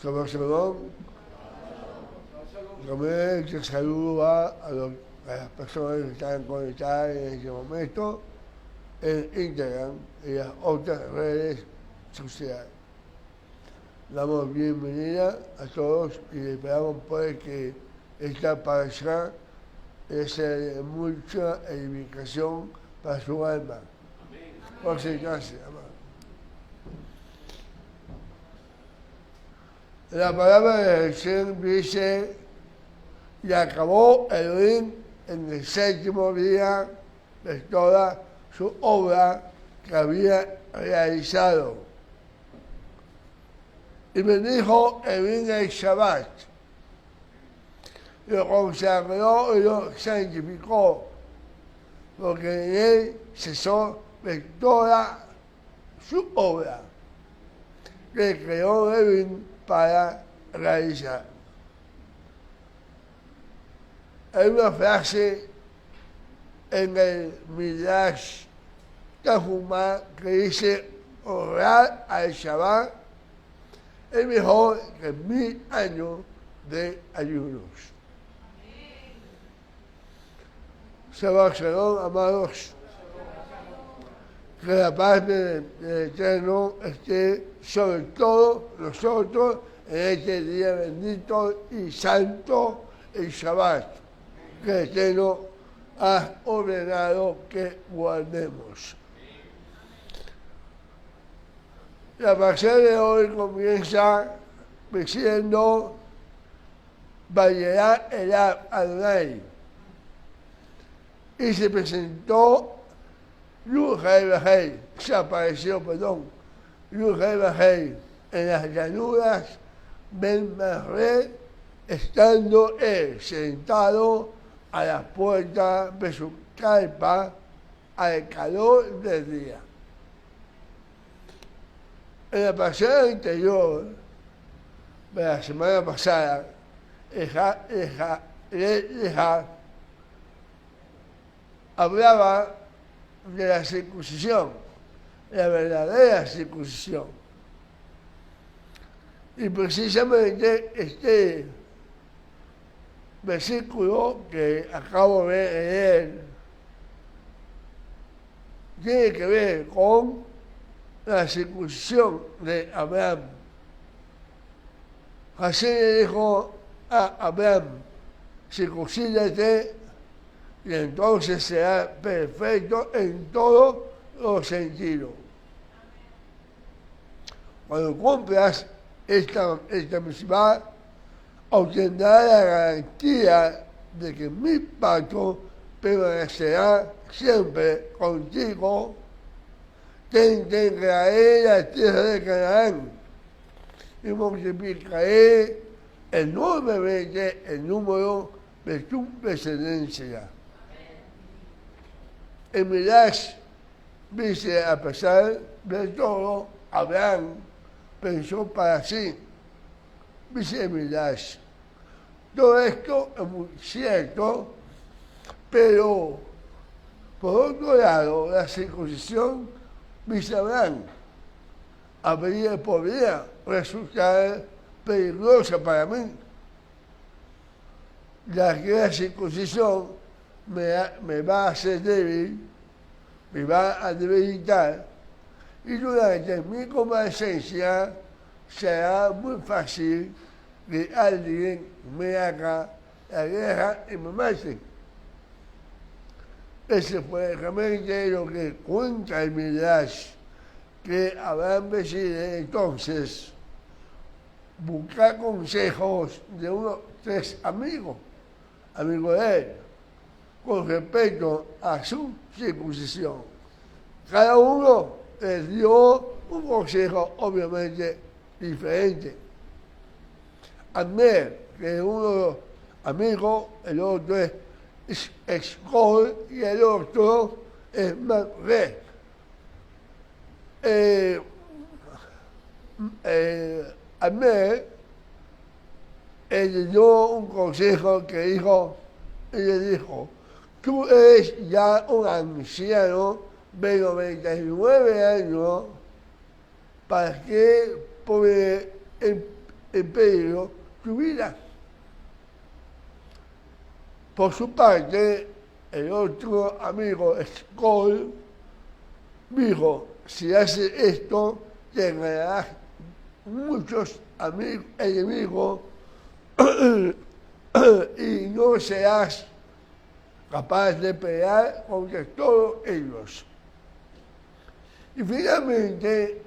Shabbat Shalom. También que saludo a las personas que están conectadas en este momento en Instagram y las otras redes sociales. Damos bienvenida a todos y esperamos poder que esta parasha sea de mucha edificación para su alma. Por si gracias, amado. La palabra del Señor dice: y acabó Elohim en el séptimo día de toda su obra que había realizado. Y bendijo Elohim el Shabbat, lo consagró y lo santificó, porque en él cesó de toda su obra que creó Elohim para realizar. Hay una frase en el Midrash Tanhumá que dice: honrar al Shabbat es mejor que 1000 años de ayunos. Shabbat Shalom, amados. Que la paz del Eterno esté sobre todos nosotros en este día bendito y santo, el Shabbat, que el Eterno ha ordenado que guardemos. La pasada de hoy comienza diciendo: Vayerá Elab Adonai. Y se presentó Yuhai Bajei, se apareció, Yuhai Bajei, en las llanuras Ben Mahre, estando él sentado a la puerta de su carpa al calor del día. En la pasada anterior, de la semana pasada, hablaba de la circuncisión, la verdadera circuncisión. Y precisamente este versículo que acabo de leer tiene que ver con la circuncisión de Abraham. Así le dijo a Abraham: circuncídate y entonces será perfecto en todos los sentidos. Cuando cumplas esta mitzvah, obtendrás la garantía de que mi pacto permanecerá siempre contigo. Te integraré la tierra de Canaán y multiplicaré enormemente el número de tu descendencia. El Midrash dice: a pesar de todo, Abraham pensó para sí. Dice el Midrash: todo esto es muy cierto, pero por otro lado, la circuncisión, dice Abraham, podría resultar peligrosa para mí, ya que la circuncisión me va a hacer débil, me va a debilitar, y durante mi convalecencia será muy fácil que alguien me haga la guerra y me mate. Ese fue realmente lo que cuenta el Midrash, que Abraham decide entonces buscar consejos de unos 3 amigos de él, con respecto a su circuncisión. Cada uno les dio un consejo obviamente diferente. Amner, que es uno de los amigos, el otro es Escol y el otro es Mamre. Amner, él le dio un consejo que dijo, y le dijo: tú eres ya un anciano de 99 años, ¿para qué pone en peligro su vida. Por su parte, el otro amigo, Skoll, dijo, si haces esto, te ganarás muchos enemigos y no serás capaz de pelear contra todos ellos. Y finalmente,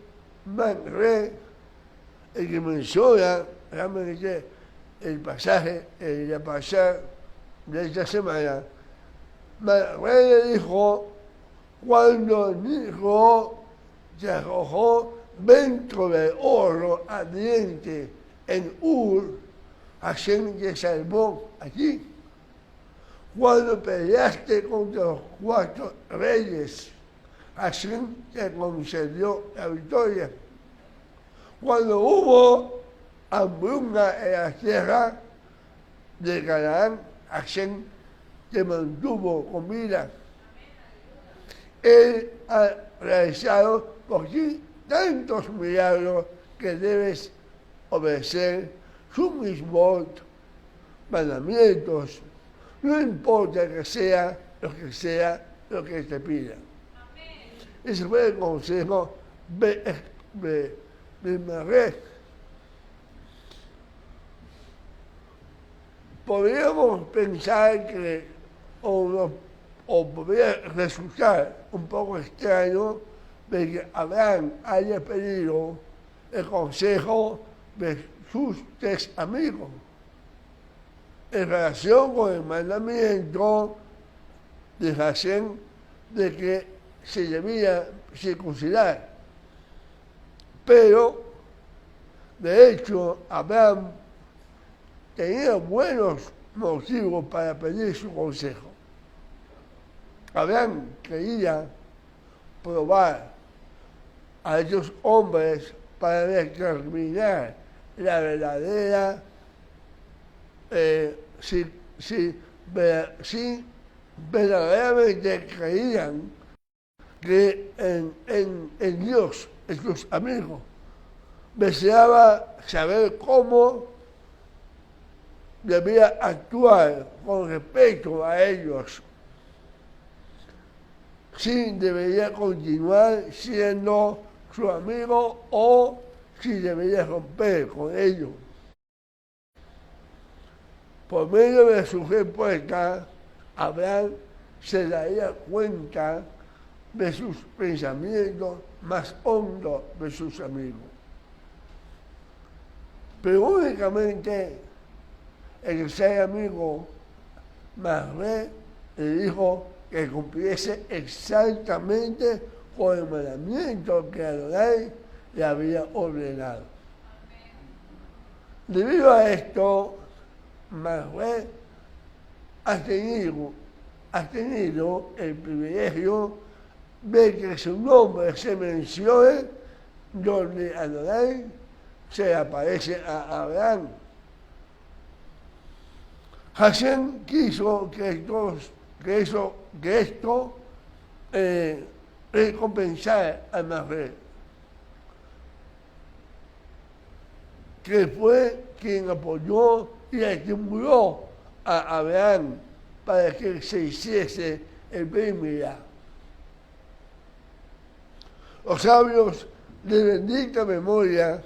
Manré, el que menciona realmente el pasaje, la pasada de esta semana, Manré le dijo, cuando Nimrod se arrojó dentro del horno ardiente en Ur, Hashem te salvó allí. Cuando peleaste contra los 4 reyes, Hashem te concedió la victoria. Cuando hubo hambruna en la tierra de Canaán, Hashem te mantuvo con vida. Él ha realizado por ti tantos milagros que debes obedecer sus mismos mandamientos, no importa que sea lo que te pida. Ese fue el consejo de Manré. Podríamos pensar que, o podría resultar un poco extraño de que Abraham haya pedido el consejo de sus 3 amigos en relación con el mandamiento de Hashem de que se debía circuncidar. Pero, de hecho, Abraham tenía buenos motivos para pedir su consejo. Abraham quería probar a esos hombres para determinar la verdadera, si verdaderamente creían que en Dios, en sus amigos. Deseaba saber cómo debía actuar con respecto a ellos, si debería continuar siendo su amigo o si debería romper con ellos. Por medio de su respuesta, Abraham se daría cuenta de sus pensamientos más hondos de sus amigos. Pero únicamente el tercer amigo, Manré, le dijo que cumpliese exactamente con el mandamiento que Adonai le había ordenado. Debido a esto, Manré ha tenido el privilegio de que su nombre se mencione donde Adonai se aparece a Abraham. Hashem quiso que esto recompensara a Manré, que fue quien apoyó y estimuló a Abraham para que se hiciese el primer. Los sabios de bendita memoria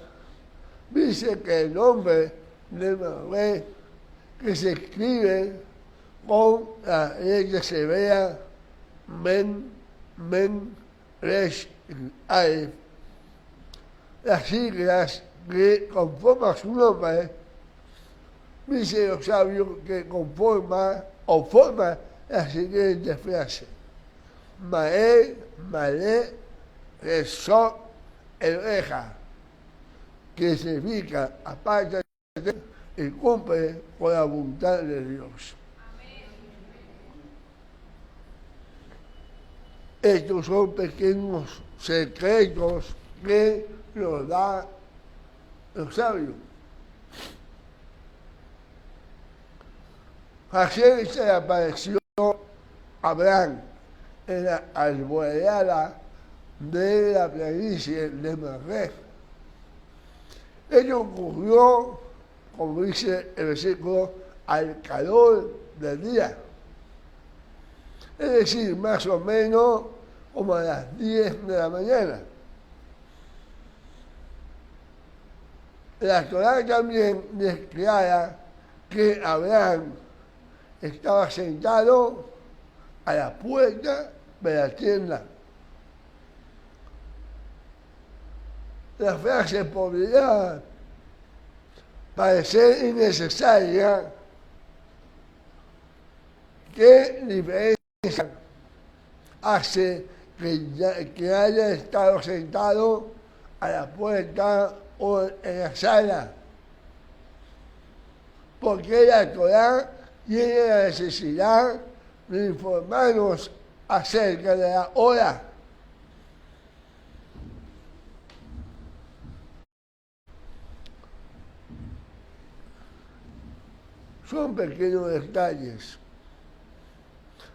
dicen que el nombre de Manré, que se escribe con la letra hebrea Men, Resh, Aleph, las siglas que conforman su nombre, dicen los sabios que forma la siguiente frase: Mael, Malé, Resot, Eleja, que significa aparte y cumple con la voluntad de Dios. Estos son pequeños secretos que nos da los sabios. Hashem se apareció a Abraham en la alborada de la planicie de Manré. Ello ocurrió, como dice el versículo, al calor del día. Es decir, más o menos como a las 10 de la mañana. La Torá también declara que Abraham estaba sentado a la puerta de la tienda. La frase podría parecer innecesaria. ¿Qué diferencia hace que haya estado sentado a la puerta o en la sala? Porque la Torá tiene la necesidad de informarnos acerca de la hora. Son pequeños detalles.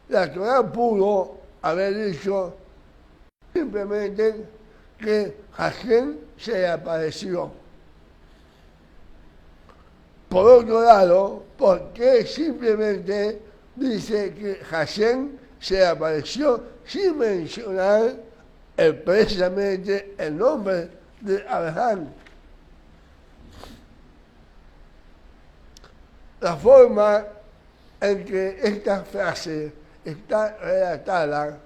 La Torá pudo haber dicho simplemente que Hashem se le apareció. Por otro lado, ¿por qué simplemente dice que Hashem se le apareció sin mencionar precisamente el nombre de Abraham? La forma en que esta frase está relatada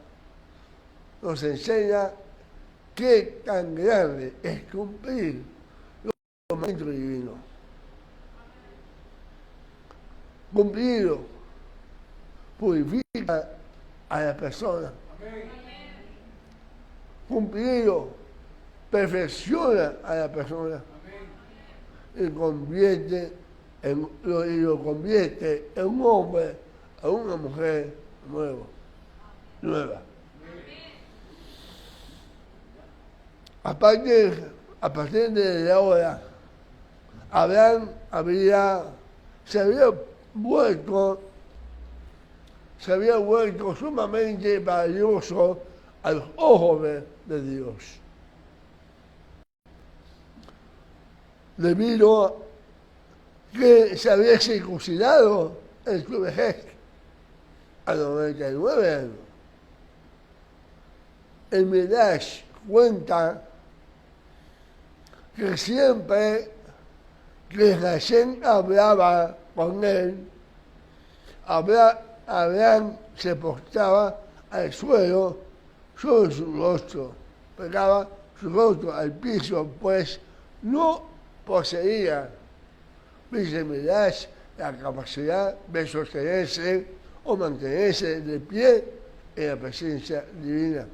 nos enseña qué tan grande es cumplir los mandamientos divinos. Cumplirlo purifica a la persona. Cumplirlo perfecciona a la persona y lo convierte en un hombre, en una mujer nueva. A partir de ahora, Abraham se había vuelto sumamente valioso a los ojos de Dios. Debido a que se había circuncidado en su vejez a 99 años. El Midrash cuenta que siempre que Hashem hablaba con él, Abraham se postraba al suelo sobre su rostro, pegaba su rostro al piso, pues no poseía, dice Midrash, la capacidad de sostenerse o mantenerse de pie en la presencia divina.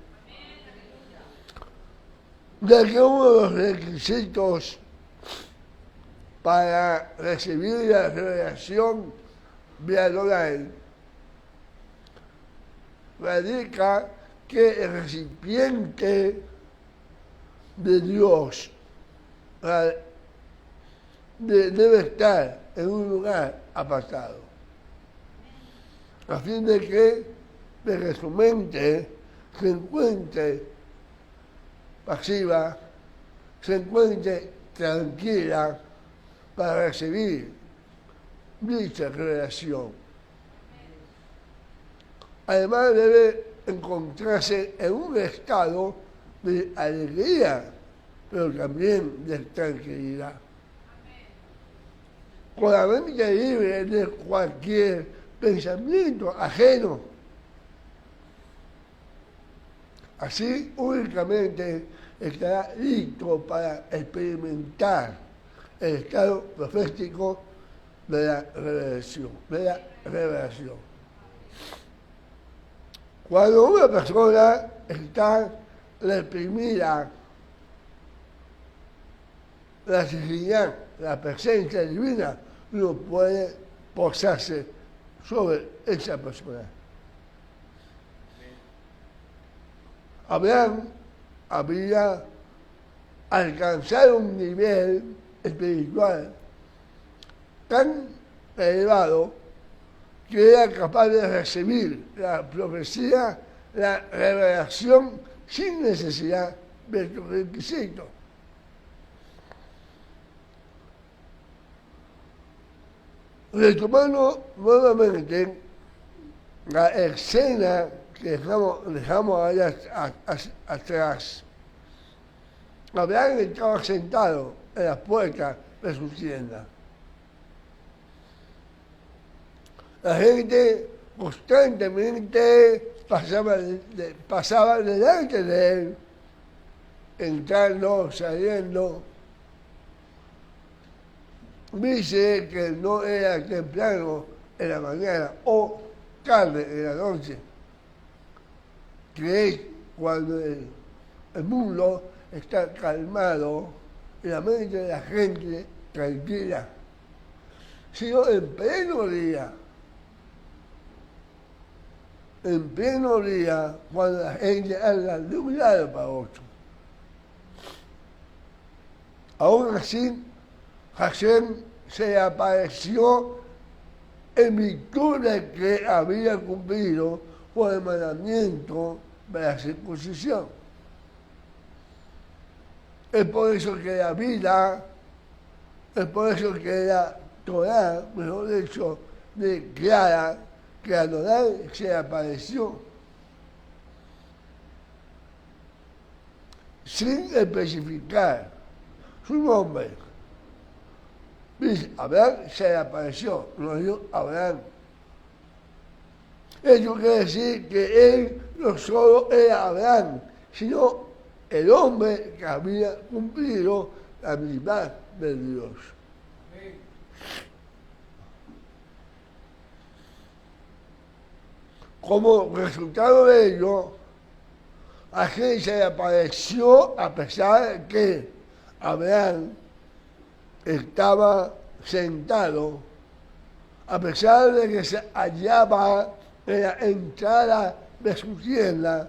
Ya que uno de los requisitos para recibir la revelación viadoral radica que el recipiente de Dios debe estar en un lugar apartado, a fin de que su mente se encuentre pasiva, se encuentre tranquila para recibir dicha revelación. Además debe encontrarse en un estado de alegría, pero también de tranquilidad. Con la mente libre de cualquier pensamiento ajeno. Así únicamente estará listo para experimentar el estado profético de la revelación. Cuando una persona está reprimida, la necesidad, la presencia divina no puede posarse sobre esa persona. Abraham había alcanzado un nivel espiritual tan elevado que era capaz de recibir la profecía, la revelación sin necesidad de estos requisitos. Retomando nuevamente la escena que dejamos allá atrás. Abraham estaba sentado en la puerta de su tienda. La gente constantemente pasaba delante de él, entrando, saliendo. Dice que no era temprano en la mañana o tarde en la noche, que es cuando el mundo está calmado y la mente de la gente tranquila, sino en pleno día, cuando la gente anda de un lado para otro. Aún así, Hashem se apareció en virtud de que había cumplido con el mandamiento de la circuncisión. Es por eso que la vida, es por eso que la Torah, mejor dicho, declara que Adonai se apareció sin especificar su nombre. Dice, Abraham se le apareció, no dijo Abraham. Eso quiere decir que él no solo era Abraham, sino el hombre que había cumplido la voluntad de Dios. Como resultado de ello, a quien se le apareció a pesar de que Abraham estaba sentado, a pesar de que se hallaba en la entrada de su tienda,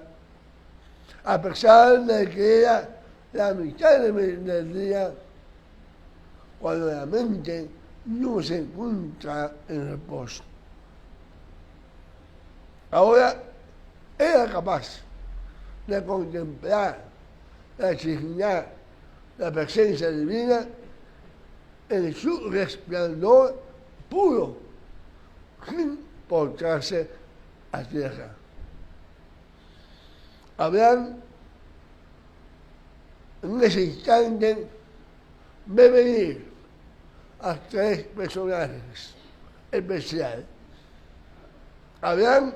a pesar de que era la mitad del día, cuando la mente no se encuentra en reposo. Ahora era capaz de contemplar la dignidad, la presencia divina en su resplandor puro, sin postrarse a tierra. Abraham, en ese instante, ve venir a tres personajes especiales. Abraham,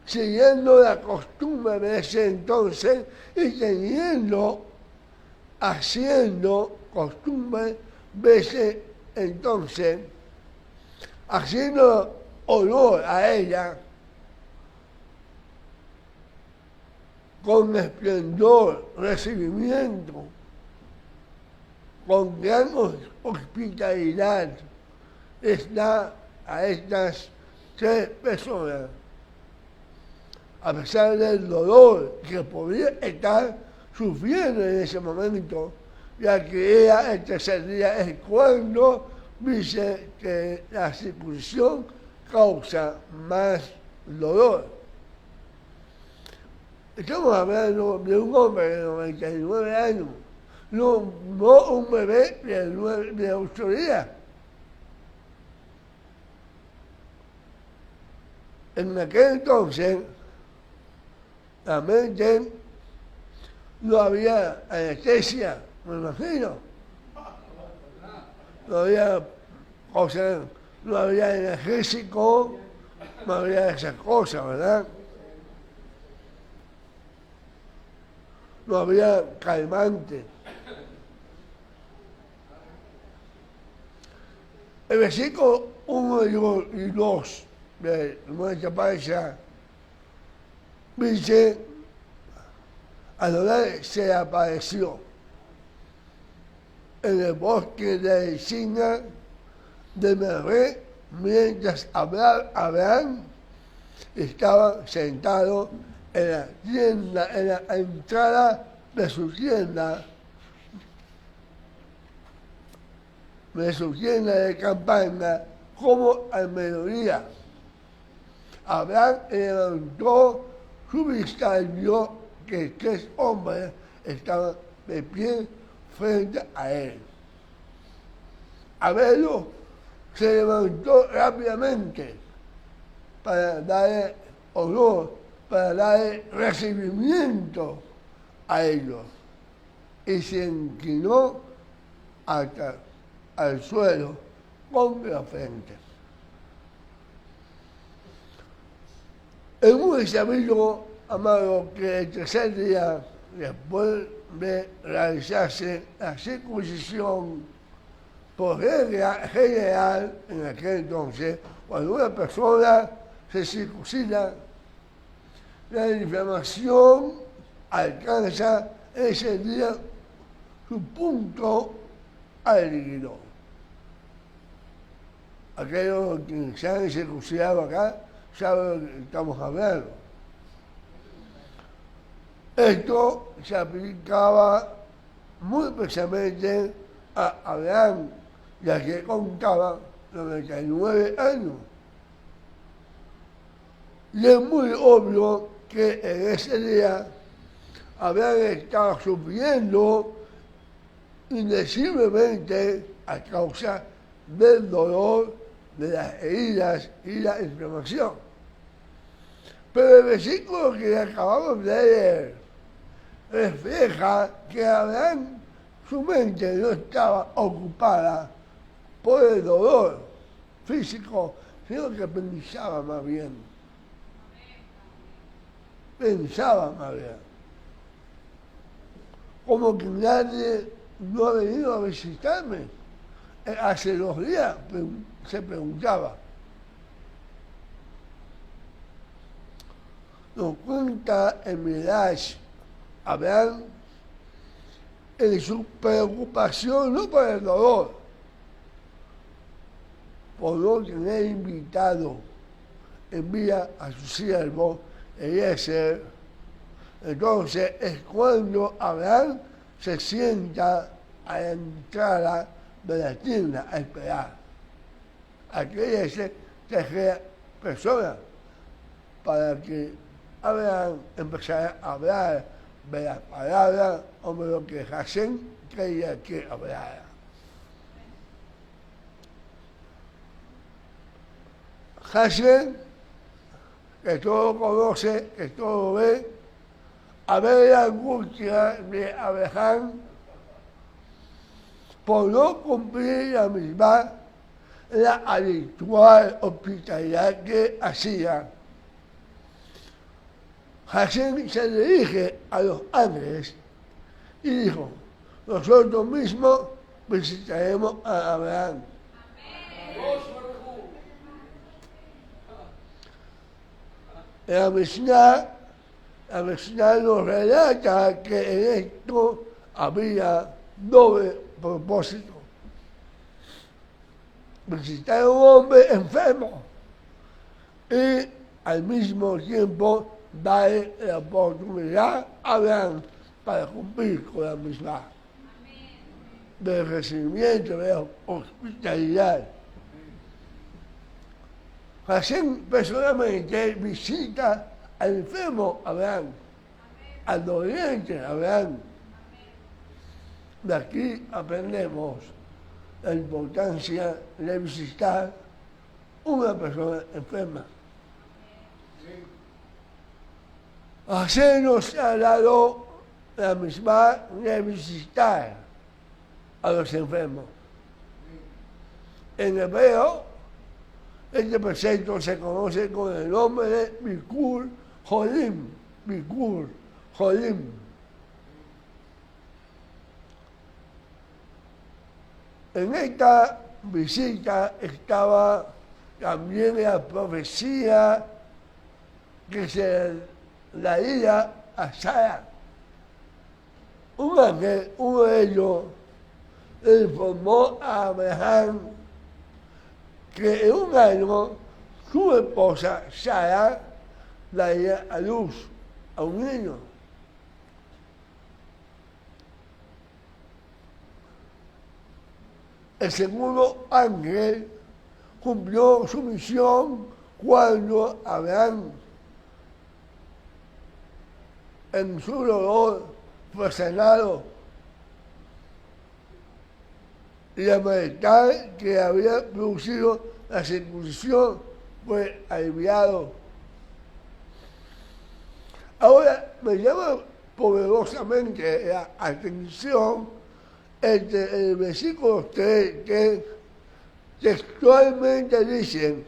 siguiendo la costumbre de ese entonces y haciendo costumbre de ese entonces, haciendo honor a ella, con esplendor, recibimiento, con gran hospitalidad, está a estas tres personas, a pesar del dolor que podía estar sufriendo en ese momento, ya que ella el tercer día es cuando dice que la circuncisión causa más dolor. Estamos hablando de un hombre de 99 años, no un bebé de 8 días. En aquel entonces, la mente no había anestesia, me imagino. No había cosas, no había energésico, no había esas cosas, ¿verdad? No había calmante. El versículo 1 y 2 de nuestra paisa dice, Adonai se apareció en el bosque de Encina de Meré mientras Abraham estaba sentado en la tienda, en la entrada de su tienda de campaña, como al mediodía. Abraham levantó su vista y vio que tres hombres estaban de pie frente a él. Al verlo, se levantó rápidamente para dar honor, para dar recibimiento a ellos y se inclinó hasta al suelo con la frente. Es muy sabido, amado, que el tercer día, después de realizarse la circuncisión por regla general en aquel entonces, cuando una persona se circuncida, la inflamación alcanza ese día su punto álgido. Aquellos que se han circuncidado acá saben de lo que estamos hablando. Esto se aplicaba muy precisamente a Abraham, ya que contaba 99 años. Y es muy obvio que en ese día Abraham estaba sufriendo indeciblemente a causa del dolor, de las heridas y la inflamación. Pero el versículo que acabamos de leer refleja que Abraham, su mente no estaba ocupada por el dolor físico, sino que pensaba más bien. Pensaba más bien. Como que nadie no ha venido a visitarme. Hace 2 días se preguntaba. Nos cuenta el Midrash Abraham en su preocupación, no por el dolor, por no tener invitado, envía a su siervo Eliezer. Entonces es cuando Abraham se sienta a la entrada de la tienda a esperar a que Eliezer trajera personas para que Abraham empezara a hablar de las palabras o de lo que Hashem creía que hablara. Hashem, que todo conoce, que todo ve, a ver la angustia de Abraham por no cumplir la misma, la habitual hospitalidad que hacía. Hashem se dirige a los ángeles y dijo: nosotros mismos visitaremos a Abraham. La Mishnah nos relata que en esto había doble propósito: visitar a un hombre enfermo y al mismo tiempo darle la oportunidad a Abraham para cumplir con la misma del recibimiento de la hospitalidad. Hashem personalmente visita al enfermo Abraham, al doliente Abraham. De aquí aprendemos la importancia de visitar una persona enferma. Hashem nos ha dado la misma de visitar a los enfermos. En hebreo, este precepto se conoce con el nombre de Bikur Jolim. Bikur Jolim. En esta visita estaba también la profecía que se daría a Sara. Un ángel, uno de ellos, le informó a Abraham que en un año su esposa Sara daría a luz a un niño. El segundo ángel cumplió su misión cuando Abraham, en su dolor, fue sanado. y la majestad que había producido la circuncisión fue aliviado. Ahora me llama poderosamente la atención el versículo 3 que textualmente dicen,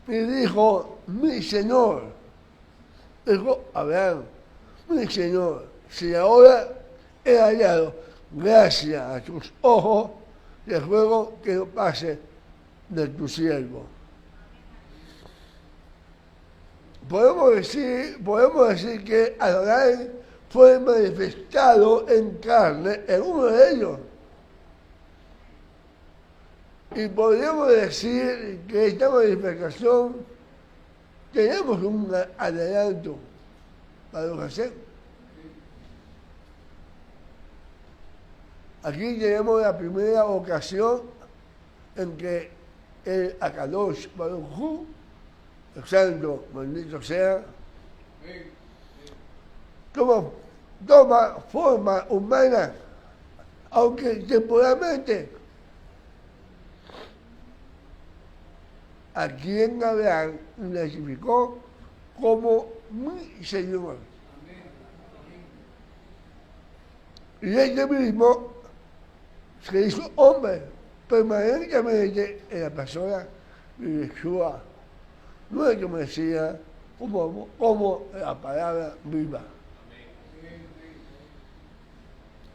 y dijo, mi Señor, dijo Abraham, mi Señor, si ahora he hallado gracia a tus ojos, te ruego que no pase de tu siervo. Podemos decir que Adonai fue manifestado en carne en uno de ellos. Y podríamos decir que esta manifestación tenemos un adelanto para lo que hacemos. Aquí tenemos la primera ocasión en que el Akadosh Baruj Hu, el santo, bendito sea, toma forma humana, aunque temporalmente. A quien Abraham identificó como mi Señor. Y este mismo se hizo hombre permanentemente en la persona de Yeshua, nuestro Mesías, como la palabra viva.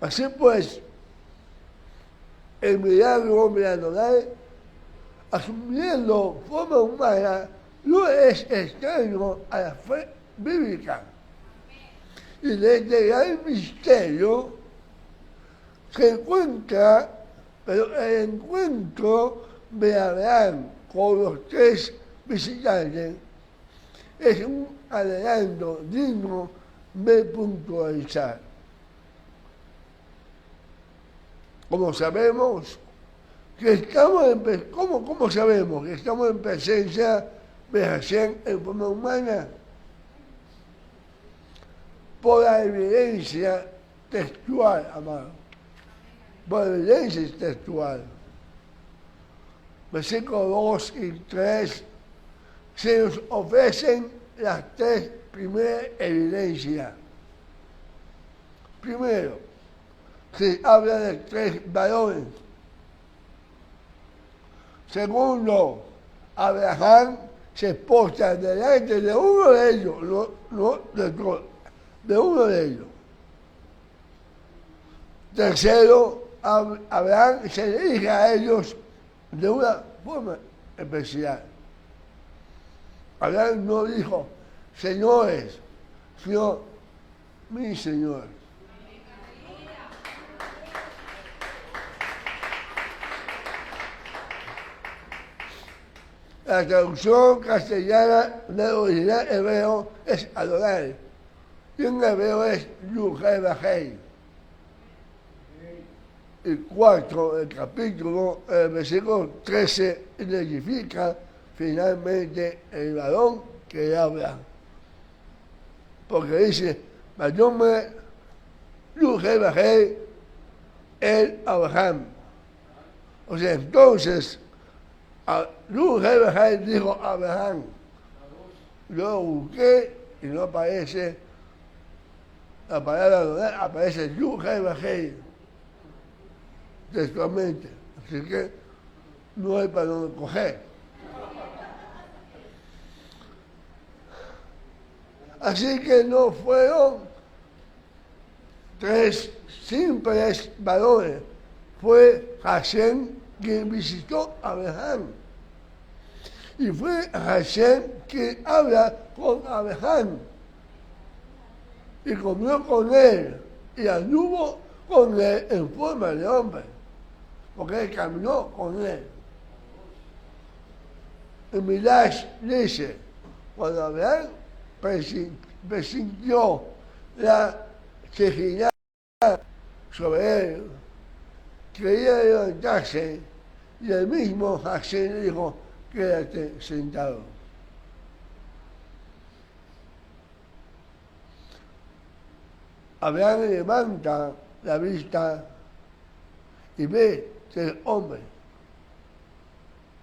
Así pues, el milagro de Adonai, asumiendo forma humana, no es extraño a la fe bíblica. Y desde el misterio se encuentra, pero el encuentro de Abraham con los tres visitantes es un adelanto digno de puntualizar. Como sabemos que ¿cómo sabemos que estamos en presencia de Hashem en forma humana? Por la evidencia textual, amado. Por la evidencia textual. Versículos 2 y 3 se nos ofrecen las tres primeras evidencias. Primero, se habla de tres varones. Segundo, Abraham se posa delante de uno de ellos, no de todos, de uno de ellos. Tercero, Abraham se dirige a ellos de una forma especial. Abraham no dijo, señores, sino mi Señor. La traducción castellana del original hebreo es Adonai, y en hebreo es Yuhei Bajei. El cuarto del capítulo, el versículo 13, identifica finalmente el varón que habla. Porque dice, Vayome Yuhei Bajei el Abraham. O sea, entonces, Yuhei Bajei dijo Abraham. Yo lo busqué y no aparece la palabra Adonai, aparece Yuhei Bajei textualmente, así que no hay para dónde coger. Así que no fueron tres simples varones, fue Hashem quien visitó a Abraham. Y fue Hashem quien habla con Abraham. Y comió con él, y anduvo con él en forma de hombre, porque él caminó con él. El Midrash dice, cuando Abraham presintió la Shejinah sobre él, quería levantarse, y el mismo Hashem le dijo, quédate sentado. Abraham levanta la vista y ve ser hombre.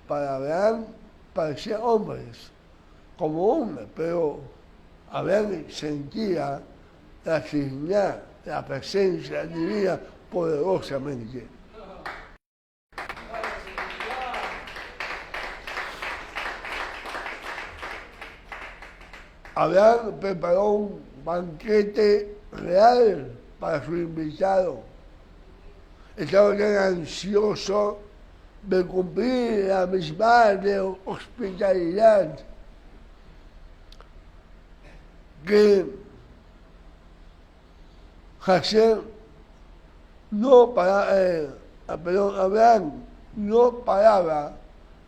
Para Abraham parecía hombres, como hombre, pero Abraham sentía la dignidad, la presencia divina poderosamente. Abraham preparó un banquete real para su invitado. Estaba tan ansioso de cumplir la misma de hospitalidad que Abraham no paraba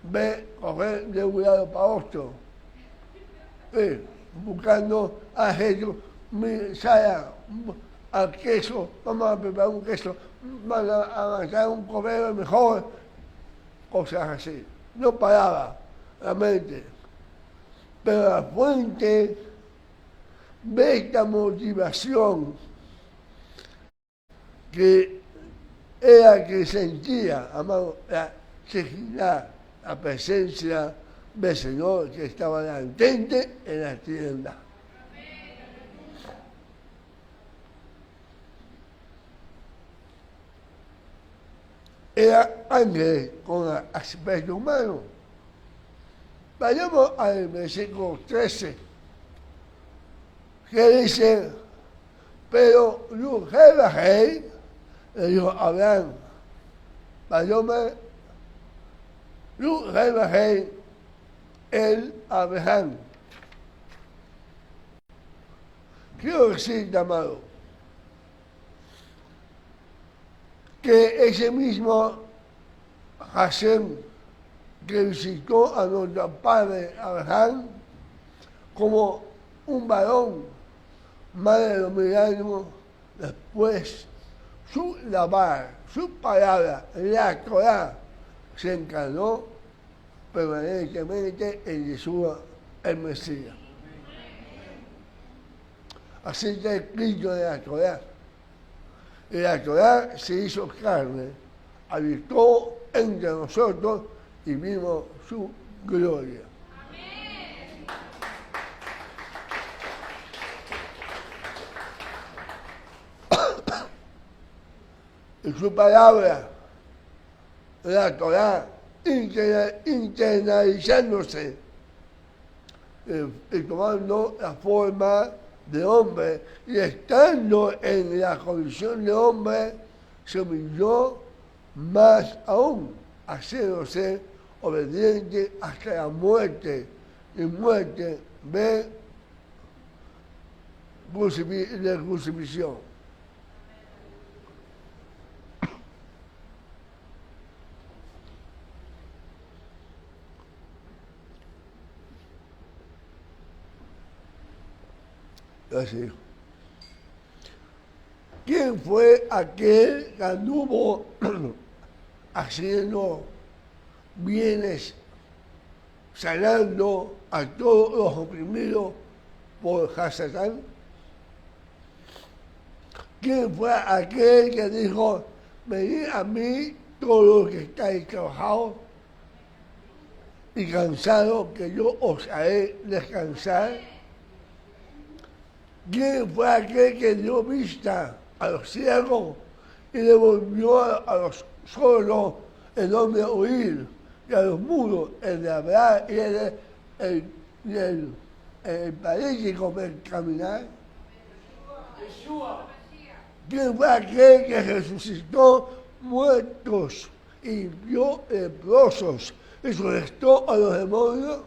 de correr de un lado para otro, buscando a Jesús, al queso, vamos a preparar un queso, vamos a avanzar un cordero mejor, cosas así. No paraba la mente. Pero la fuente de esta motivación que era que sentía, amado, la dignidad, la presencia del Señor que estaba latente en la tienda. Era ángel con aspecto humano. Vayamos al versículo 13, que dice, pero yo rey, le dijo a Abraham, vayamos, yo rey, el Abraham. Quiero decir, amado, que ese mismo Hashem que visitó a nuestro padre Abraham como un varón, madre de los milagros, después su lavar, su palabra, la Torah, se encarnó permanentemente en Jesús el Mesías. Así está escrito en la Torah. Y la Torah se hizo carne, habitó entre nosotros y vimos su gloria. Amén. Y su palabra, la Torah, internalizándose y tomando la forma de hombre y estando en la condición de hombre, se humilló más aún, haciéndose obediente hasta la muerte y muerte de crucifixión. Así. ¿Quién fue aquel que anduvo haciendo bienes, sanando a todos los oprimidos por Hasatán? ¿Quién fue aquel que dijo, venid a mí todos los que estáis trabajados y cansados, que yo os haré descansar? ¿Quién fue aquel que dio vista a los ciegos y devolvió a los sordos el donde oír, y a los mudos el de hablar y el paralítico el caminar? ¿Quién fue aquel que resucitó muertos y vio leprosos y sujetó a los demonios?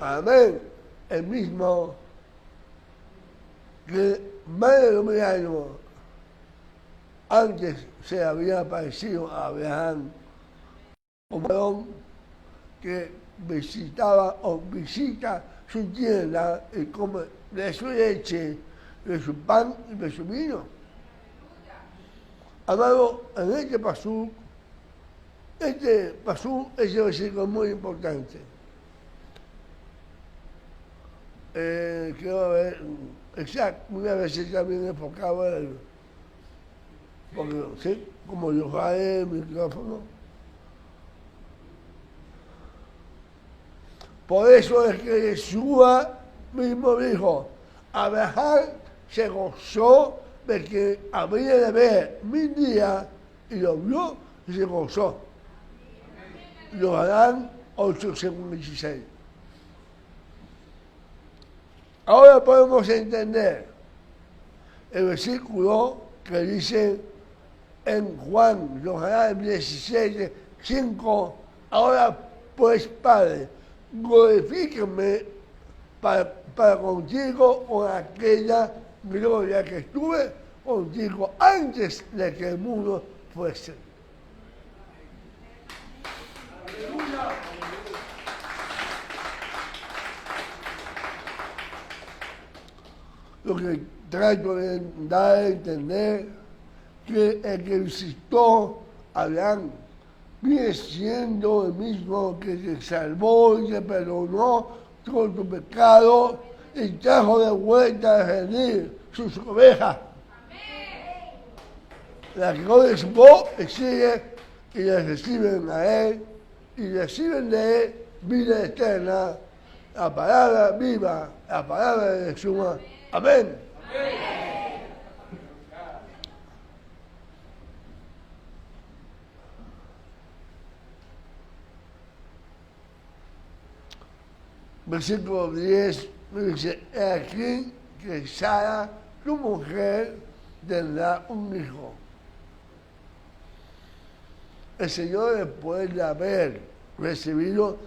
Amén. El mismo que madre de los milagros antes se había aparecido a Abraham como varón que visitaba o visita su tienda y come de su leche, de su pan y de su vino. Amado, en este pasú ese versículo es muy importante. Quiero ver, exacto, una vez también enfocado en él. porque sí, como yo jale el micrófono. Por eso es que Yeshua mismo dijo, Abraham se gozó de que habría de ver mi día y lo vio y se gozó. Yohanan 8:56. Ahora podemos entender el versículo que dice en Juan, Yohanan 17:5, ahora pues Padre, glorifíqueme para contigo con aquella gloria que estuve contigo antes de que el mundo fuese. Lo que trato de dar a entender que el que visitó a Abraham viene siendo el mismo que te salvó y te perdonó todo tu pecado y trajo de vuelta a rendir sus ovejas. La que hoy su voz sigue y le reciben a él y reciben de él vida eterna, la palabra viva, la palabra de Jesús. Amén. Versículo 10 me dice, he aquí que Sara, tu mujer, tendrá un hijo. El Señor, después de haber recibido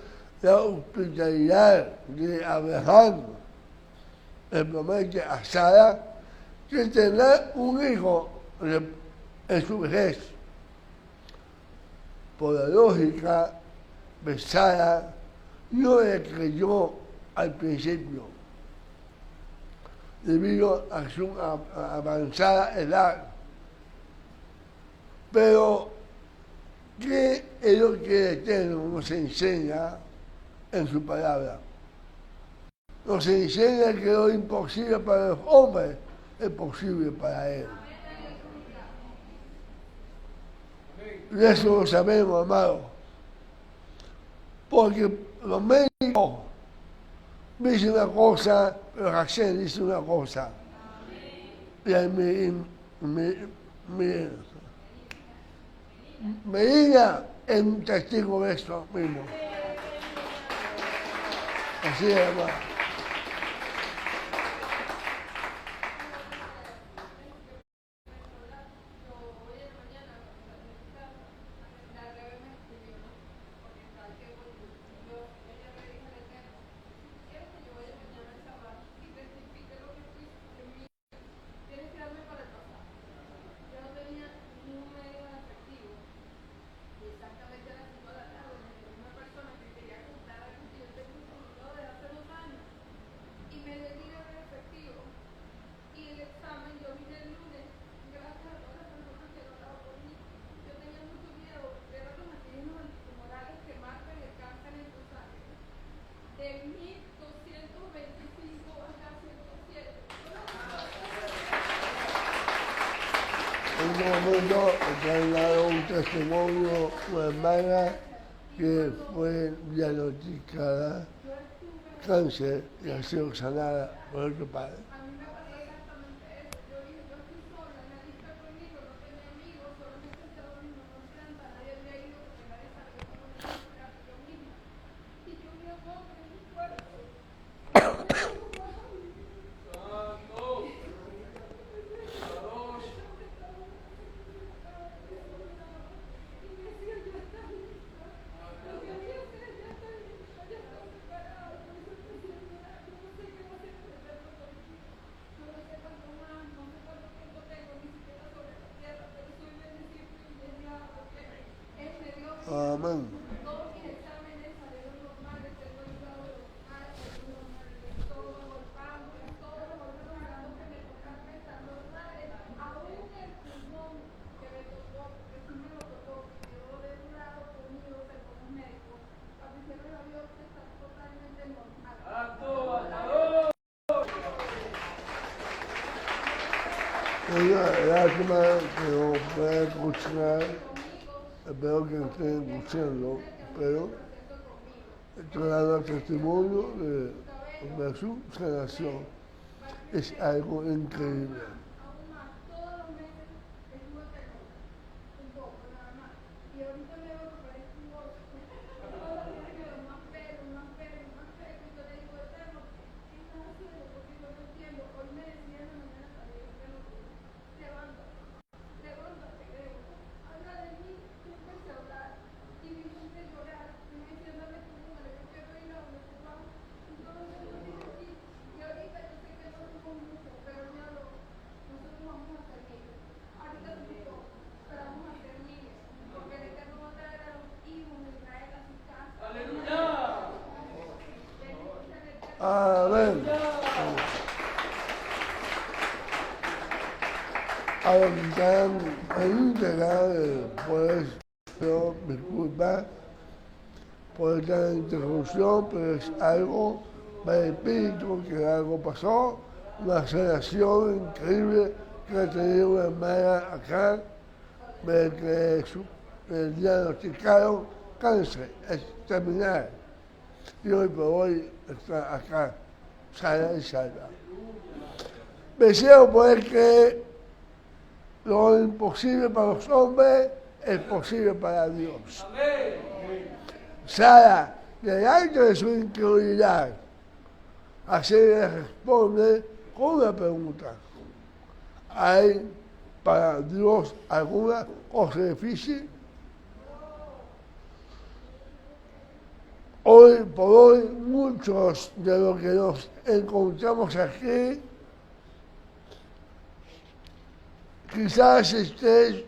la hospitalidad de Abraham, le promete a Sara que tendrá un hijo en su vejez. Por la lógica de Sara, no le creyó al principio, debido a su avanzada edad. Pero, ¿qué es lo que el Eterno nos enseña en su palabra? Nos enseña que lo imposible para los hombres es posible para Él. Y eso lo sabemos, amado. Porque los médicos dicen una cosa, pero Hashem dice una cosa. Y Medina es un testigo de eso mismo. Así es, hermano. En un momento me han dado un testimonio, una hermana que fue diagnosticada cáncer y ha sido sanada por otro padre. Amén. Es una lástima que no pueda escuchar, espero que estén escuchando, pero estoy dando testimonio de su sanación. Es algo increíble. Amén. A los que están en integral, pues, yo disculpa por esta interrupción, pero es algo para el espíritu que algo pasó, una sanación increíble que ha tenido una hermana acá, de que le diagnosticaron cáncer, es terminal. Y hoy por hoy está acá, sana y salva. Deseo poder que lo imposible para los hombres es posible para Dios. Sara, delante de su incredulidad, así le responde con una pregunta. ¿Hay para Dios alguna cosa difícil? Hoy por hoy, muchos de los que nos encontramos aquí, quizás estén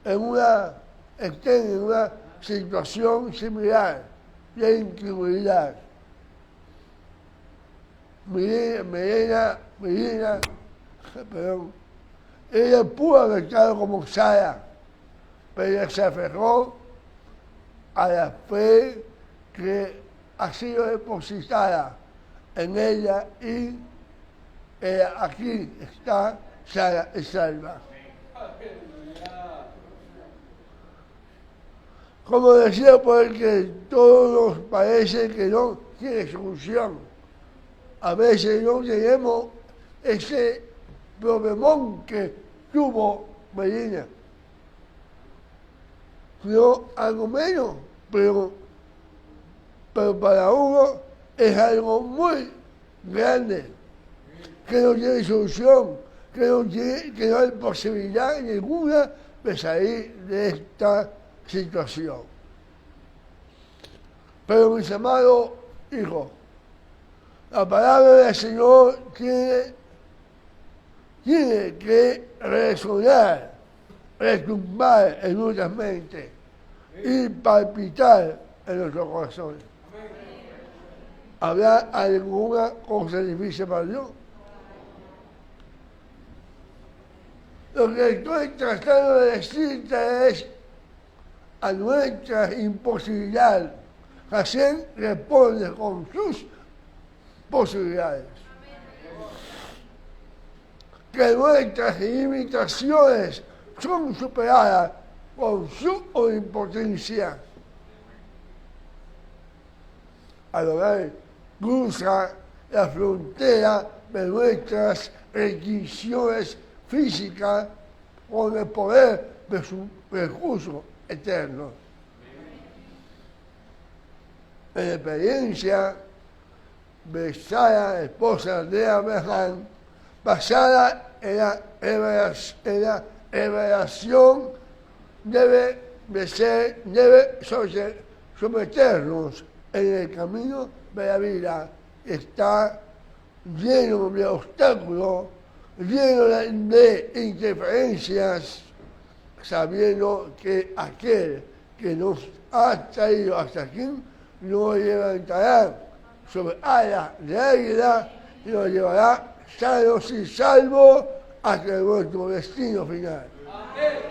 en una situación similar de incredulidad. Milena, perdón, ella pudo haber estado como Sara, pero ella se aferró a la fe que ha sido depositada en ella y aquí está sana y salva. Como decía, porque todos nos parece que no tiene solución. A veces no tenemos ese problemón que tuvo Medina. No algo menos, pero para uno es algo muy grande, que no tiene solución, que no hay posibilidad ninguna de salir de esta situación. Pero mis amados hijos, la palabra del Señor tiene que resonar, retumbar en nuestras mentes y palpitar en nuestros corazones. ¿Habrá alguna cosa difícil para Dios? Lo que estoy tratando de decirte es a nuestra imposibilidad. Hashem responde con sus posibilidades. Que nuestras limitaciones son superadas con su omnipotencia. A lograr cruzar la frontera de nuestras restricciones físicas con el poder de su recurso eterno. En la experiencia de Sara, esposa de Abraham, basada en la revelación, debe someternos en el camino de la vida. Está lleno de obstáculos, lleno de interferencias, sabiendo que aquel que nos ha traído hasta aquí nos levantará sobre alas de águila y nos llevará sanos y salvos hasta nuestro destino final. Amén.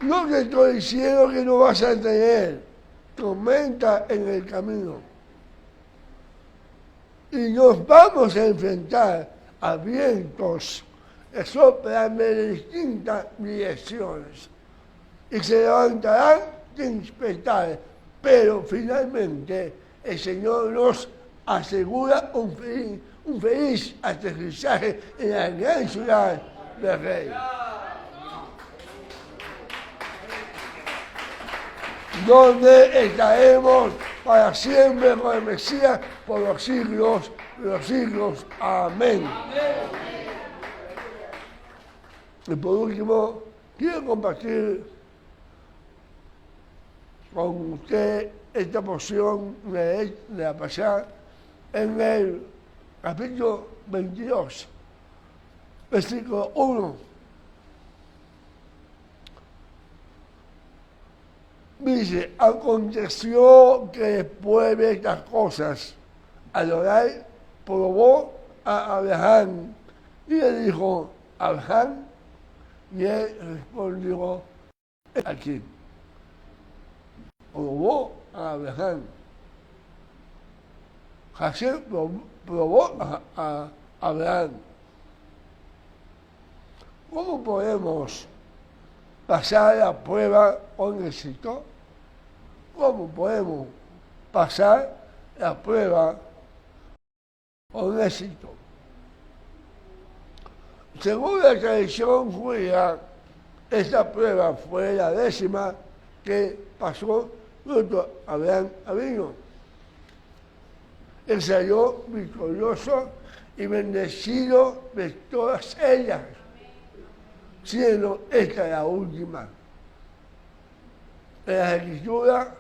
No te estoy diciendo que no vas a tener tormenta en el camino. Y nos vamos a enfrentar a vientos que soplan de distintas direcciones y se levantarán tempestades, pero finalmente el Señor nos asegura un feliz aterrizaje en la gran ciudad del Rey, donde estaremos para siempre con el Mesías por los siglos de los siglos. Amén. Y por último, quiero compartir con usted esta porción de la pasada en el capítulo 22, versículo 1. Dice: aconteció que después de estas cosas, Adonai probó a Abraham y le dijo: Abraham, y él respondió: aquí. Probó a Abraham. Hashem probó a Abraham. ¿Cómo podemos pasar la prueba con éxito? ¿Cómo podemos pasar la prueba con éxito? Según la tradición judía, esta prueba fue la 10ª que pasó junto a Abraham Avino. Él salió victorioso y bendecido de todas ellas, siendo esta la última. En la Escritura,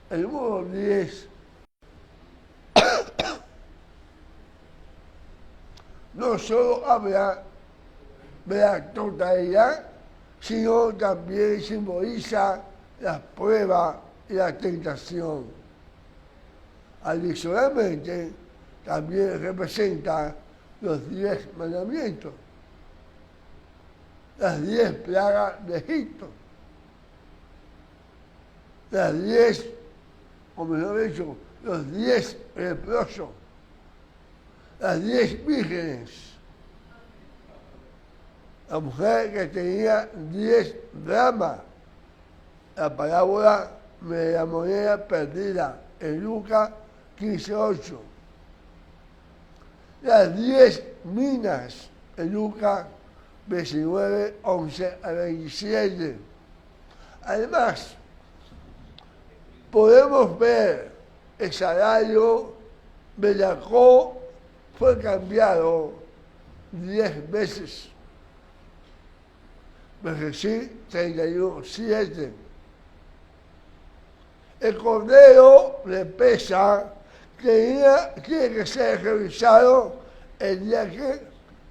el número 10, no solo habla de la totalidad, sino también simboliza la prueba y la tentación. Adicionalmente, también representa los 10 mandamientos, las 10 plagas de Egipto, las 10, o mejor dicho, los 10 leprosos, las 10 vírgenes, la mujer que tenía 10 dramas, la parábola de la moneda perdida en Lucas 15:8, las 10 minas en Lucas 19:11-27. Además, podemos ver el salario de Jacob fue cambiado 10 veces. Bereshit 31:7. El cordero de Pesa tiene que ser revisado el día que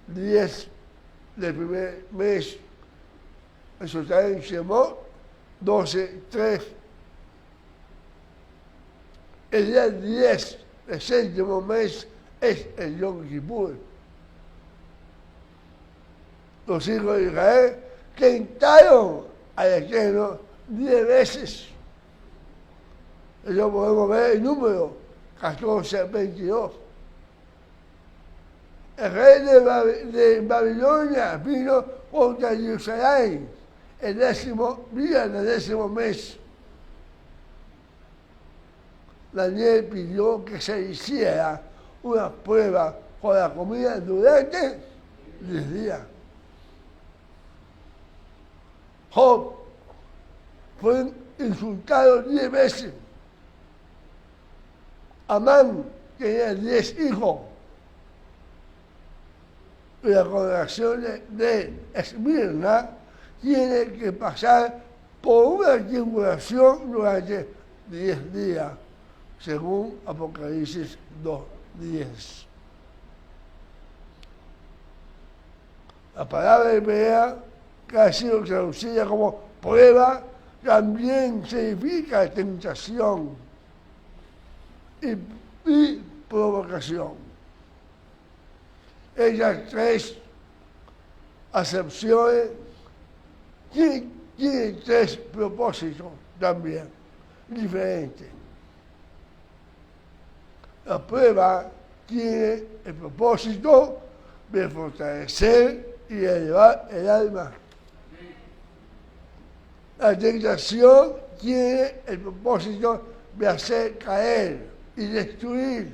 10 del primer mes. Eso está en Shemot 12:3. El día 10 del 7º mes es el Yom Kippur. Los hijos de Israel tentaron al Eterno 10 veces. Eso podemos ver el número 14:22. El rey de Babilonia vino contra Jerusalén el 10º día del 10º mes. Daniel pidió que se hiciera una prueba con la comida durante 10 días. Job fue insultado 10 veces. Amán tenía 10 hijos. Y la congregación de Esmirna tiene que pasar por una tribulación durante 10 días, según Apocalipsis 2:10. La palabra hebrea, que ha sido traducida como prueba, también significa tentación y provocación. Esas 3 acepciones tienen 3 propósitos también. diferente. La prueba tiene el propósito de fortalecer y elevar el alma. La tentación tiene el propósito de hacer caer y destruir.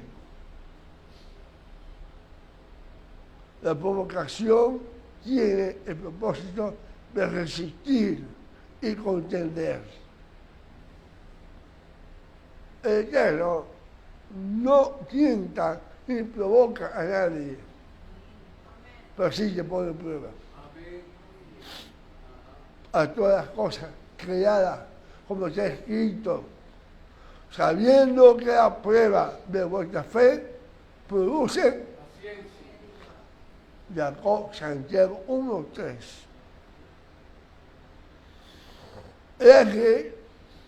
La provocación tiene el propósito de resistir y contender. El Eterno no tienta ni provoca a nadie, pero sí se pone en prueba. A todas las cosas creadas, como está escrito, sabiendo que la prueba de vuestra fe produce Jacob, Santiago 1:3. El ángel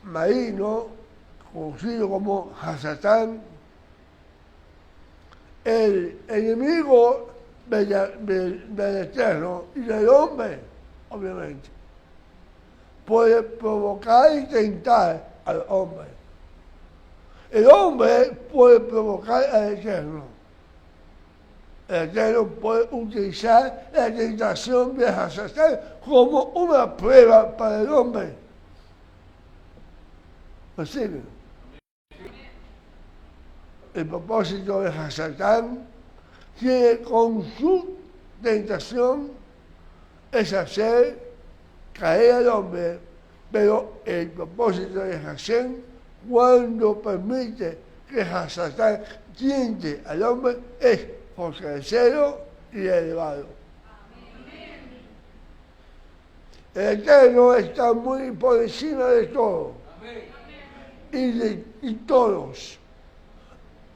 marino, conocido como Hasatán, el enemigo del Eterno y del hombre, obviamente, puede provocar y tentar al hombre. El hombre puede provocar al Eterno. El Eterno puede utilizar la tentación de Hasatán como una prueba para el hombre. ¿Me siguen? El propósito de Hasatán tiene con su tentación es hacer caer al hombre, pero el propósito de Hashem, cuando permite que Hasatán tiente al hombre, es fortalecerlo y elevarlo. El Eterno está muy por encima de todo y todos.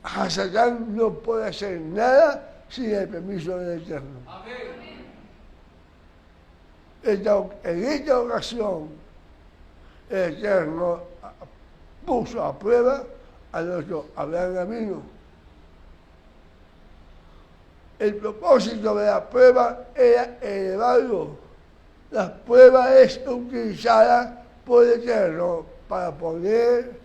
Hasatán no puede hacer nada sin el permiso del Eterno. En esta ocasión, el Eterno puso a prueba a nuestro Abraham Avinu. El propósito de la prueba era elevarlo. La prueba es utilizada por el Eterno para poner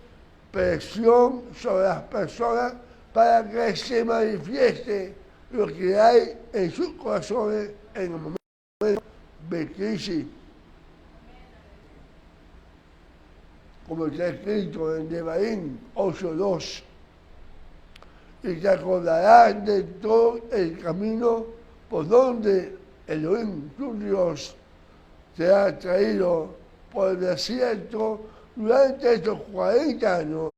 presión sobre las personas para que se manifieste lo que hay en sus corazones en el momento de crisis. Como está escrito en Devarim 8:2. Y te acordarás de todo el camino por donde Elohim, tu Dios, te ha traído por el desierto durante estos 40 años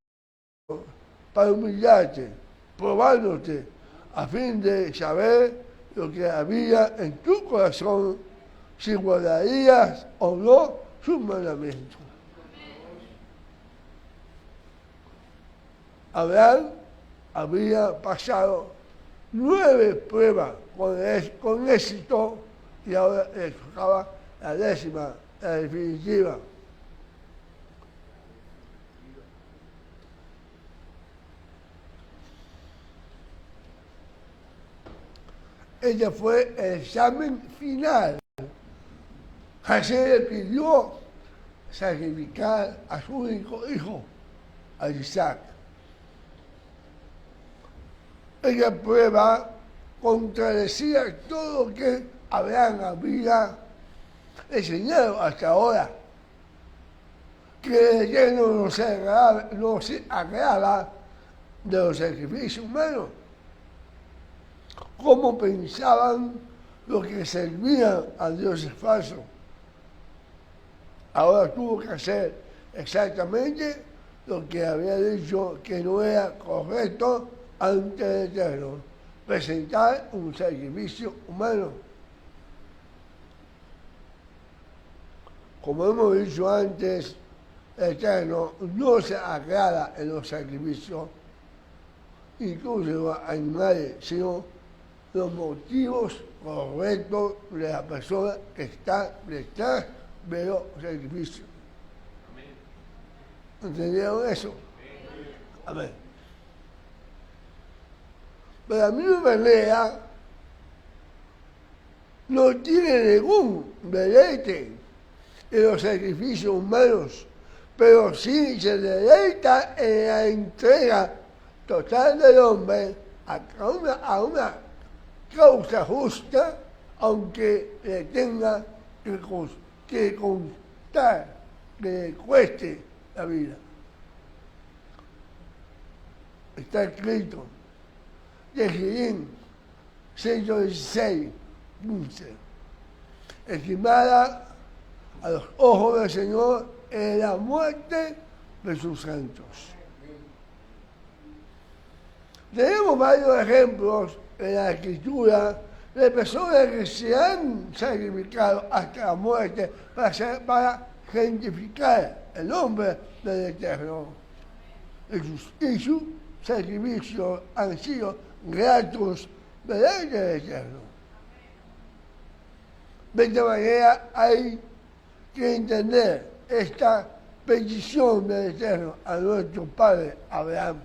para humillarte, probándote, a fin de saber lo que había en tu corazón, si guardarías o no sus mandamientos. Abraham había pasado 9 pruebas con éxito y ahora le tocaba la 10ª, la definitiva. Ese fue el examen final. Hashem le pidió sacrificar a su único hijo, a Isaac. Ella prueba contradecía todo lo que Abraham había enseñado hasta ahora, que el Eterno no se agrada de los sacrificios humanos, como pensaban los que servían a dioses falsos. Ahora tuvo que hacer exactamente lo que había dicho que no era correcto ante el Eterno, presentar un sacrificio humano. Como hemos dicho antes, el Eterno no se agrada en los sacrificios, incluso los animales, sino los motivos correctos de la persona que está detrás de los sacrificios. ¿Entendieron eso? Amén. De la misma manera, no tiene ningún deleite en los sacrificios humanos pero sí se deleita en la entrega total del hombre a una causa justa, aunque le tenga que costar, que le cueste la vida. Está escrito, Tehillim 116, 15. Estimada a los ojos del Señor es la muerte de sus santos. Tenemos varios ejemplos en la Escritura de personas que se han sacrificado hasta la muerte para identificar el nombre del Eterno. Y sus sacrificios han sido gratos delante del Eterno. De esta manera hay que entender esta petición del Eterno a nuestro padre Abraham.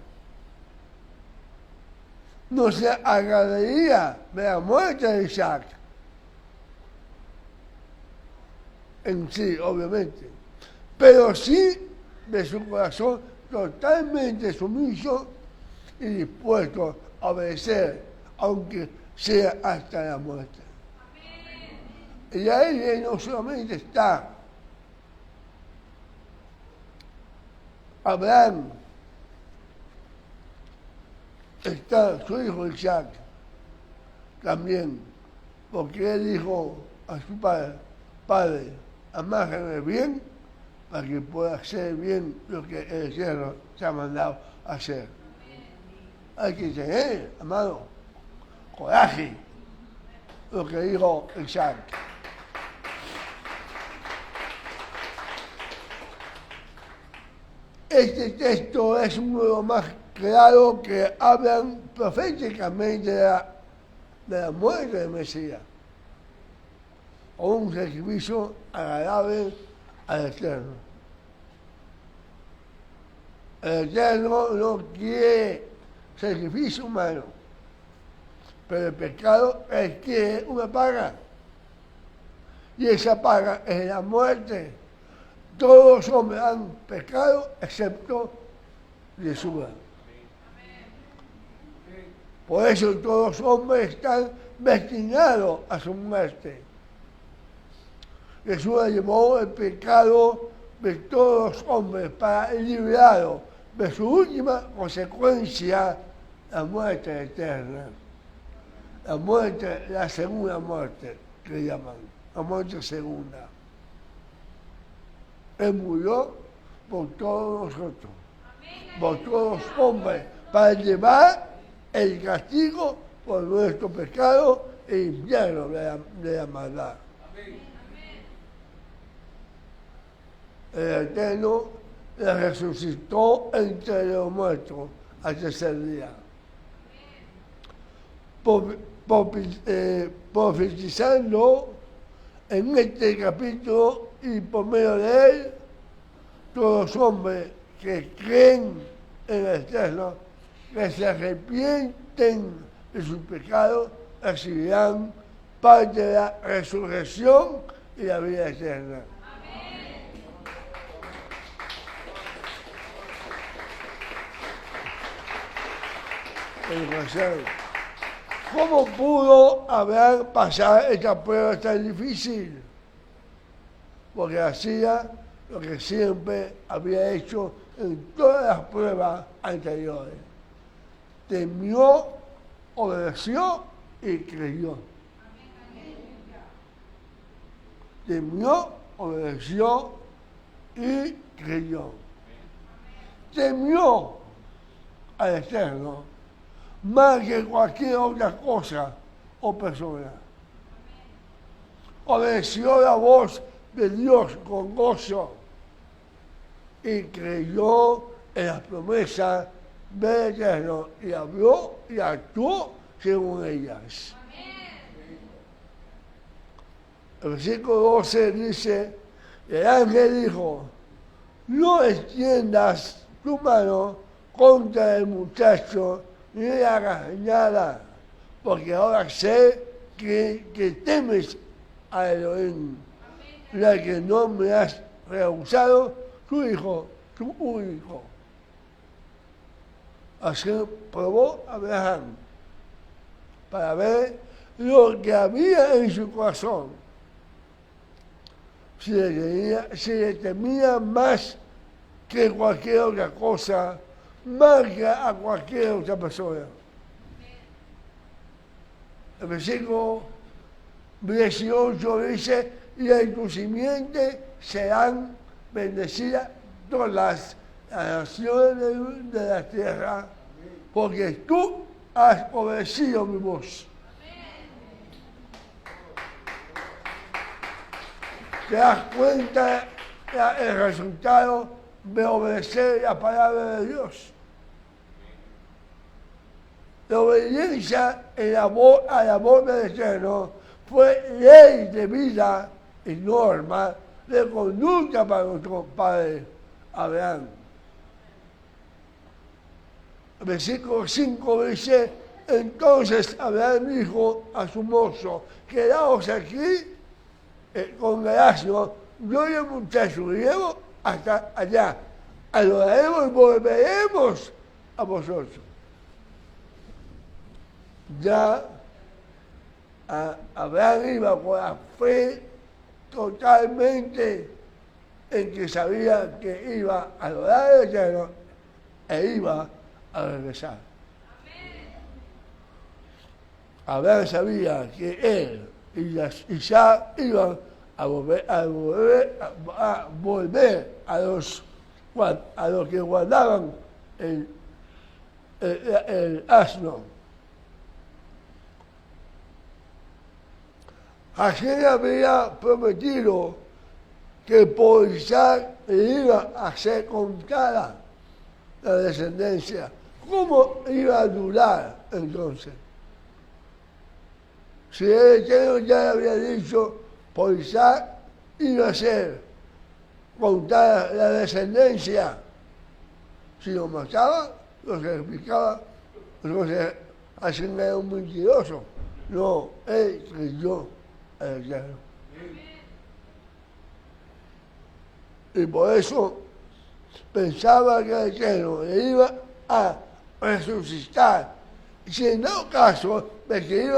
No se agradaría de la muerte de Isaac en sí, obviamente, pero sí de su corazón totalmente sumiso y dispuesto a obedecer, aunque sea hasta la muerte. Y ahí no solamente está Abraham, está su hijo Isaac también, porque él dijo a su padre, amájame bien para que pueda hacer bien lo que el Eterno te ha mandado a hacer. Hay que tener, amado, coraje, lo que dijo Isaac. Este texto es uno de los más claros que hablan proféticamente de la muerte del Mesías, o un sacrificio agradable al Eterno. El Eterno no quiere sacrificio humano, pero el pecado quiere una paga, y esa paga es la muerte. Todos los hombres han pecado excepto Yeshua. Por eso todos los hombres están destinados a su muerte. Yeshua llevó el pecado de todos los hombres para librarlos de su última consecuencia, la muerte eterna. La muerte, la segunda muerte, que llaman, la muerte segunda. Él murió por todos nosotros, por todos los hombres, para llevar el castigo por nuestro pecado e limpiarnos de la maldad. El Eterno le resucitó entre los muertos al tercer día, profetizando en este capítulo, y por medio de él, todos los hombres que creen en el Eterno, que se arrepienten de sus pecados, recibirán parte de la resurrección y la vida eterna. ¿Cómo pudo Abraham pasar esta prueba tan difícil? Porque hacía lo que siempre había hecho en todas las pruebas anteriores. Temió, obedeció y creyó. Temió, obedeció y creyó. Temió al Eterno más que cualquier otra cosa o persona. Obedeció la voz de Dios con gozo y creyó en las promesas del Eterno y habló y actuó según ellas. El versículo 12 dice, el ángel dijo, no extiendas tu mano contra el muchacho ni le hagas nada, porque ahora sé que temes a Elohim, ya que no me has rehusado su hijo, su único. Así probó Abraham para ver lo que había en su corazón. Si le temía más que cualquier otra cosa, más que a cualquier otra persona. El versículo 18 dice, y en tu simiente serán bendecidas todas las naciones de la tierra, porque tú has obedecido mi voz. ¿Te das cuenta el resultado de obedecer la palabra de Dios? La obediencia a la voz del Eterno fue ley de vida y norma de conducta para nuestro padre Abraham. El versículo 5 dice, entonces Abraham dijo a su mozo, quedaos aquí con Galacio, yo y el muchacho iremos hasta allá, adoraremos y volveremos a vosotros. Ya Abraham iba con la fe totalmente en que sabía que iba a adorar al Eterno e iba a regresar. Abraham sabía que él y Isaac iban a volver a los que guardaban el asno. Hashem había prometido que por Isaac iba a ser contada la descendencia. ¿Cómo iba a durar entonces? Si el Eterno ya había dicho, por Isaac iba a ser contada la descendencia. Si lo mataba, lo sacrificaba, entonces Hashem era un mentiroso. No, él creyó al Eterno. Y por eso pensaba que el Eterno le iba a resucitar. Si en dado caso de que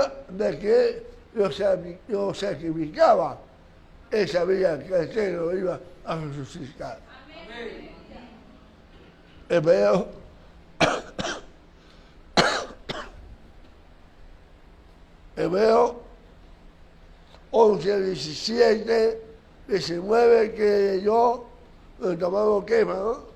lo sacrificaba, él sabía que el Eterno lo iba a resucitar. Hebreo 11, 17, 19 que yo lo tomamos quema, ¿no?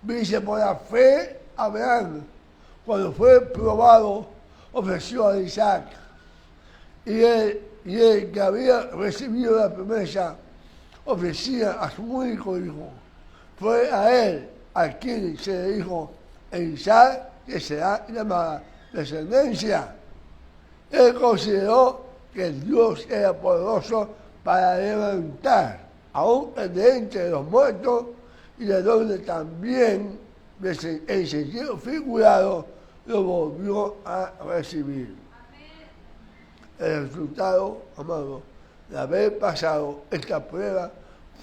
Dice, por la fe, Abraham, cuando fue probado, ofreció a Isaac. Y él que había recibido la promesa, ofrecía a su único hijo. Fue a él a quien se le dijo, en Isaac, que será llamada descendencia. Él consideró que Dios era poderoso para levantar aún de entre los muertos, y de donde también, en sentido figurado, lo volvió a recibir. El resultado, amado, de haber pasado esta prueba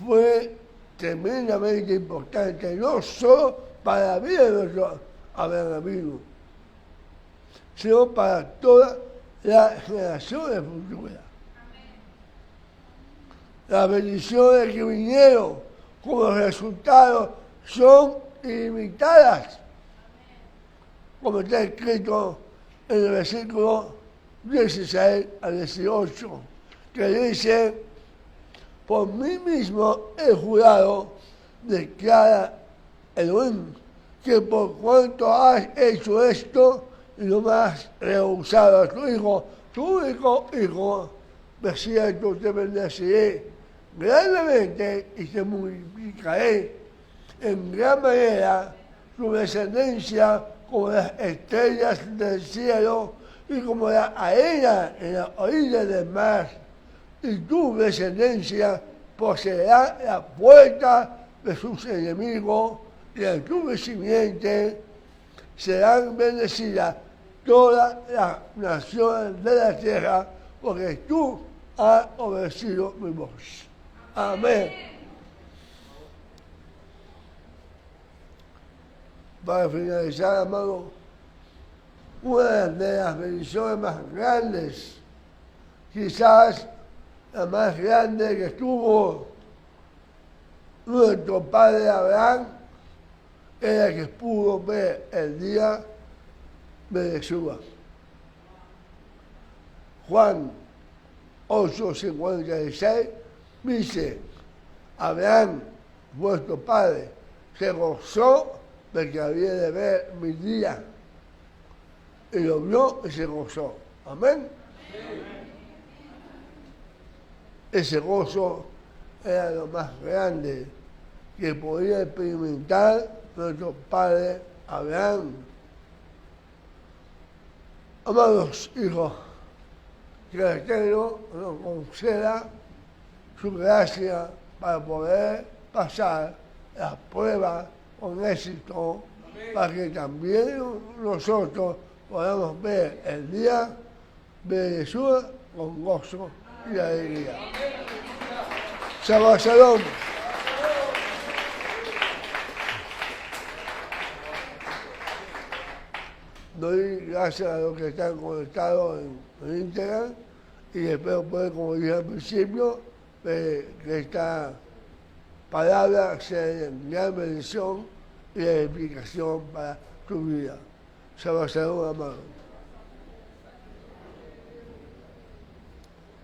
fue tremendamente importante, no solo para la vida de nuestro Abraham, sino para todas las generaciones futuras. Las bendiciones que vinieron como resultado son ilimitadas, como está escrito en el versículo 16 al 18, que dice, por mí mismo he jurado, declara Elohim, que por cuanto has hecho esto y no me has rehusado a tu único hijo, de cierto te bendeciré grandemente y te multiplicaré en gran manera, tu descendencia como las estrellas del cielo y como la arena en la orilla del mar, y tu descendencia poseerá la puerta de sus enemigos, y en tu simiente serán bendecidas todas las naciones de la tierra, porque tú has obedecido mi voz. Amén. Para finalizar, amado, una de las bendiciones más grandes, quizás la más grande que tuvo nuestro padre Abraham, era que pudo ver el día de Yeshua. Juan 8:56 dice: Abraham, vuestro padre, se gozó de que había de ver mi día, y lo vio y se gozó. Amén. Ese gozo era lo más grande que podía experimentar nuestro padre Abraham. Amados hijos, que el Eterno nos conceda su gracia para poder pasar las pruebas con éxito, para que también nosotros podamos ver el día de Jesús con gozo y alegría. Shabbat Shalom. Doy gracias a los que están conectados en Instagram y espero poder, como dije al principio, que esta palabra sea de gran bendición y de edificación para tu vida. Shabbat Shalom, amado.